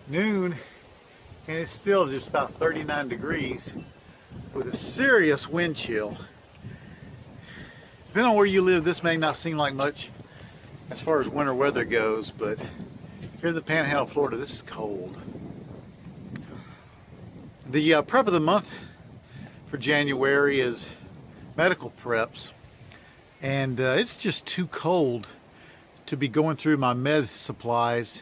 Noon, and it's still just about 39 degrees with a serious wind chill. Depending on where you live, this may not seem like much as far as winter weather goes, but here in the Panhandle of Florida, this is cold. The prep of the month for January is medical preps, and it's just too cold to be going through my med supplies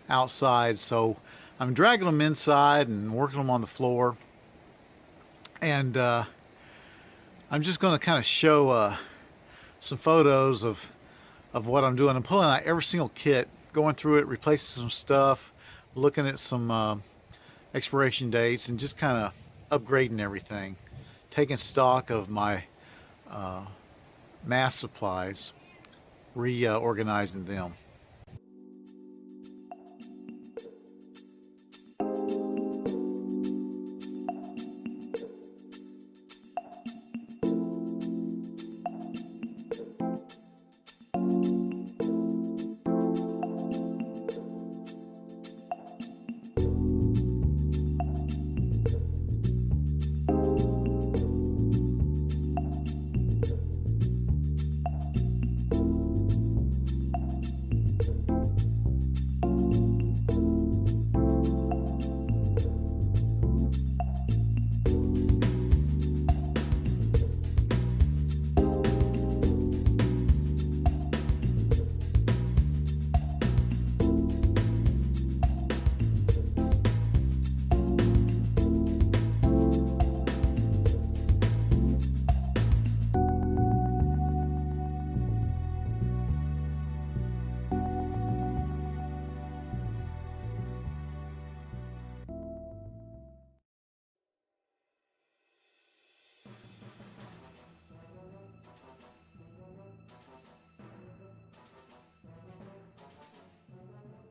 outside, so I'm dragging them inside and working them on the floor. And I'm just going to kind of show some photos of what I'm doing. I'm pulling out every single kit, going through it, replacing some stuff, looking at some expiration dates, and just kind of upgrading everything, taking stock of my mask supplies, reorganizing them.